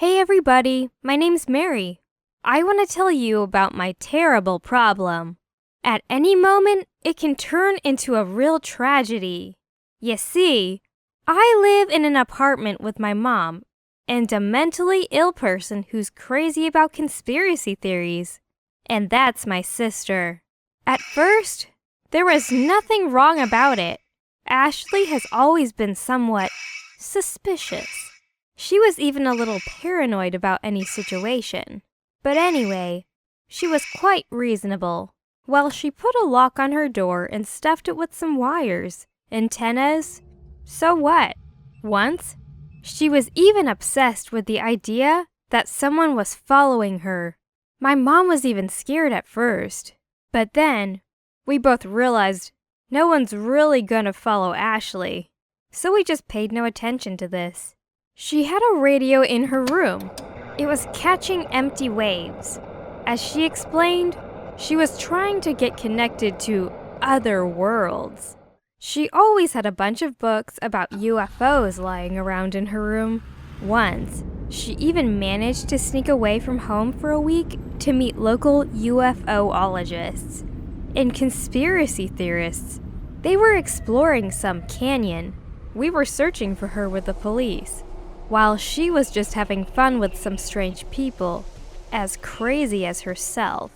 Hey everybody, my name's Mary. I want to tell you about my terrible problem. At any moment, it can turn into a real tragedy. You see, I live in an apartment with my mom and a mentally ill person who's crazy about conspiracy theories. And that's my sister. At first, there was nothing wrong about it. Ashley has always been somewhat suspicious. She was even a little paranoid about any situation. But anyway, she was quite reasonable. Well, she put a lock on her door and stuffed it with some wires, antennas. So what? Once, she was even obsessed with the idea that someone was following her. My mom was even scared at first. But then, we both realized no one's really gonna follow Ashley. So we just paid no attention to this. She had a radio in her room. It was catching empty waves. As she explained, she was trying to get connected to other worlds. She always had a bunch of books about UFOs lying around in her room. Once, she even managed to sneak away from home for a week to meet local UFOologists and conspiracy theorists. They were exploring some canyon. We were searching for her with the police, while she was just having fun with some strange people, as crazy as herself.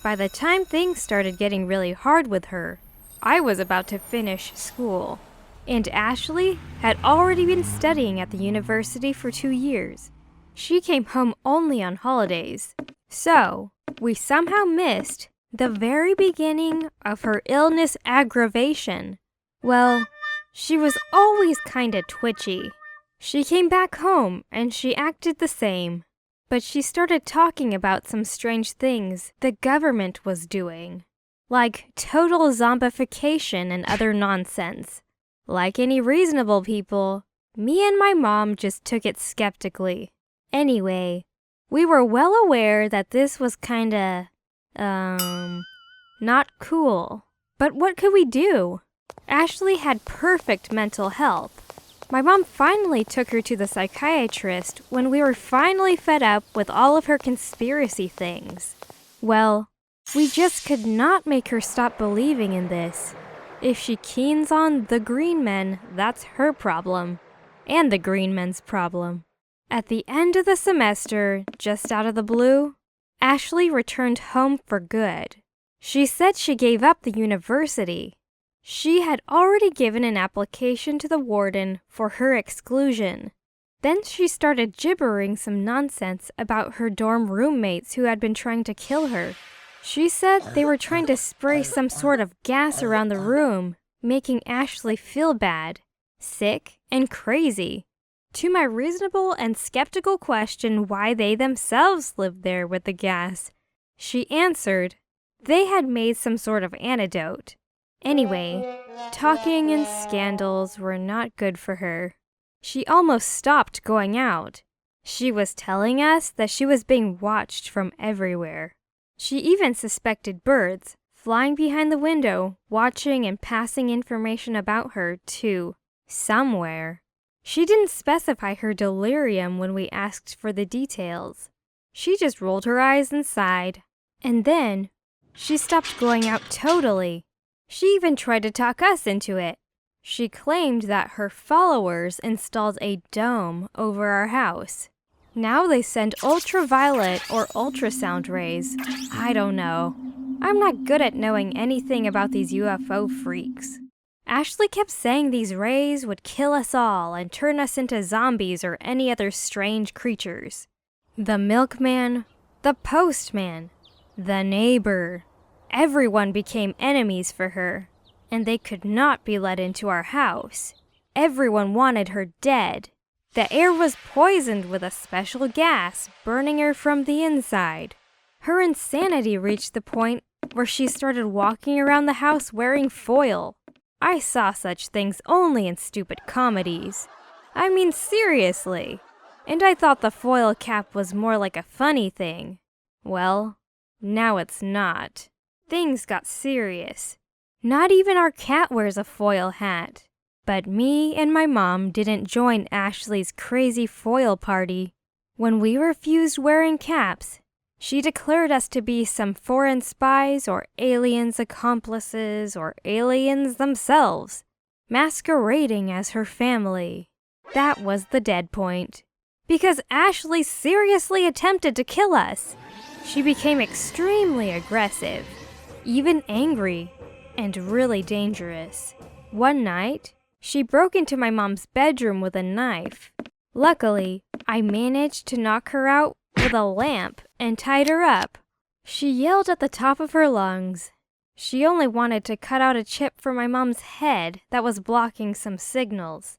By the time things started getting really hard with her, I was about to finish school, and Ashley had already been studying at the university for 2 years. She came home only on holidays, so we somehow missed the very beginning of her illness aggravation. Well, she was always kinda twitchy. She came back home and she acted the same, but she started talking about some strange things the government was doing, like total zombification and other nonsense. Like any reasonable people, me and my mom just took it skeptically. Anyway, we were well aware that this was kinda, not cool. But what could we do? Ashley had perfect mental health. My mom finally took her to the psychiatrist when we were finally fed up with all of her conspiracy things. Well, we just could not make her stop believing in this. If she keens on the green men, that's her problem, and the green men's problem. At the end of the semester, just out of the blue, Ashley returned home for good. She said she gave up the university. She had already given an application to the warden for her exclusion. Then she started gibbering some nonsense about her dorm roommates who had been trying to kill her. She said they were trying to spray some sort of gas around the room, making Ashley feel bad, sick, and crazy. To my reasonable and skeptical question why they themselves lived there with the gas, she answered they had made some sort of antidote. Anyway, talking and scandals were not good for her. She almost stopped going out. She was telling us that she was being watched from everywhere. She even suspected birds flying behind the window, watching and passing information about her to somewhere. She didn't specify her delirium when we asked for the details. She just rolled her eyes and sighed. And then, she stopped going out totally. She even tried to talk us into it. She claimed that her followers installed a dome over our house. Now they send ultraviolet or ultrasound rays. I don't know. I'm not good at knowing anything about these UFO freaks. Ashley kept saying these rays would kill us all and turn us into zombies or any other strange creatures. The milkman, the postman, the neighbor. Everyone became enemies for her, and they could not be let into our house. Everyone wanted her dead. The air was poisoned with a special gas, burning her from the inside. Her insanity reached the point where she started walking around the house wearing foil. I saw such things only in stupid comedies. I mean, seriously. And I thought the foil cap was more like a funny thing. Well, now it's not. Things got serious. Not even our cat wears a foil hat. But me and my mom didn't join Ashley's crazy foil party. When we refused wearing caps, she declared us to be some foreign spies or aliens' accomplices or aliens themselves, masquerading as her family. That was the dead point. Because Ashley seriously attempted to kill us. She became extremely aggressive, even angry, and really dangerous. One night, she broke into my mom's bedroom with a knife. Luckily, I managed to knock her out with a lamp and tied her up. She yelled at the top of her lungs. She only wanted to cut out a chip from my mom's head that was blocking some signals.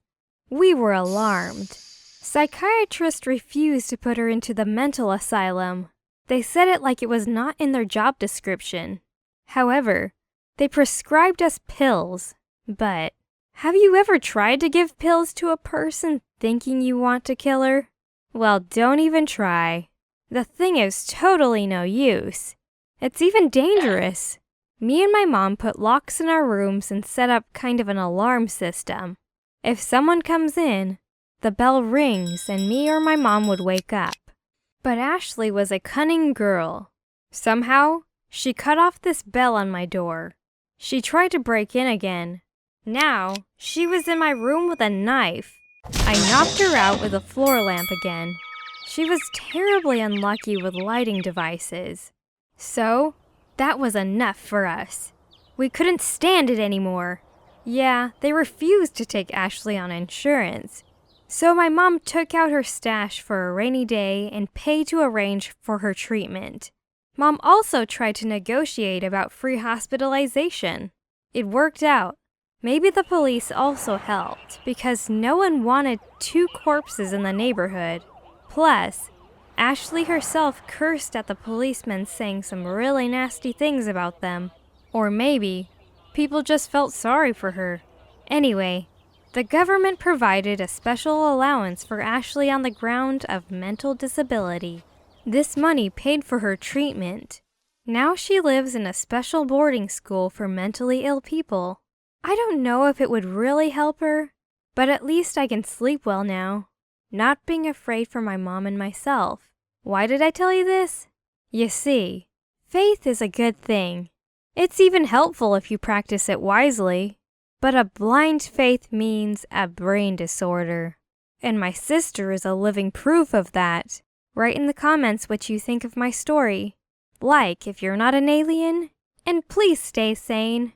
We were alarmed. Psychiatrists refused to put her into the mental asylum. They said it like it was not in their job description. However, they prescribed us pills. But have you ever tried to give pills to a person thinking you want to kill her? Well, don't even try. The thing is totally no use. It's even dangerous. Me and my mom put locks in our rooms and set up kind of an alarm system. If someone comes in, the bell rings and me or my mom would wake up. But Ashley was a cunning girl. Somehow, she cut off this bell on my door. She tried to break in again. Now, she was in my room with a knife. I knocked her out with a floor lamp again. She was terribly unlucky with lighting devices. So, that was enough for us. We couldn't stand it anymore. Yeah, they refused to take Ashley on insurance. So my mom took out her stash for a rainy day and paid to arrange for her treatment. Mom also tried to negotiate about free hospitalization. It worked out. Maybe the police also helped because no one wanted 2 corpses in the neighborhood. Plus, Ashley herself cursed at the policemen saying some really nasty things about them. Or maybe people just felt sorry for her. Anyway, the government provided a special allowance for Ashley on the ground of mental disability. This money paid for her treatment. Now she lives in a special boarding school for mentally ill people. I don't know if it would really help her, but at least I can sleep well now, not being afraid for my mom and myself. Why did I tell you this? You see, faith is a good thing. It's even helpful if you practice it wisely. But a blind faith means a brain disorder. And my sister is a living proof of that. Write in the comments what you think of my story. Like if you're not an alien, and please stay sane.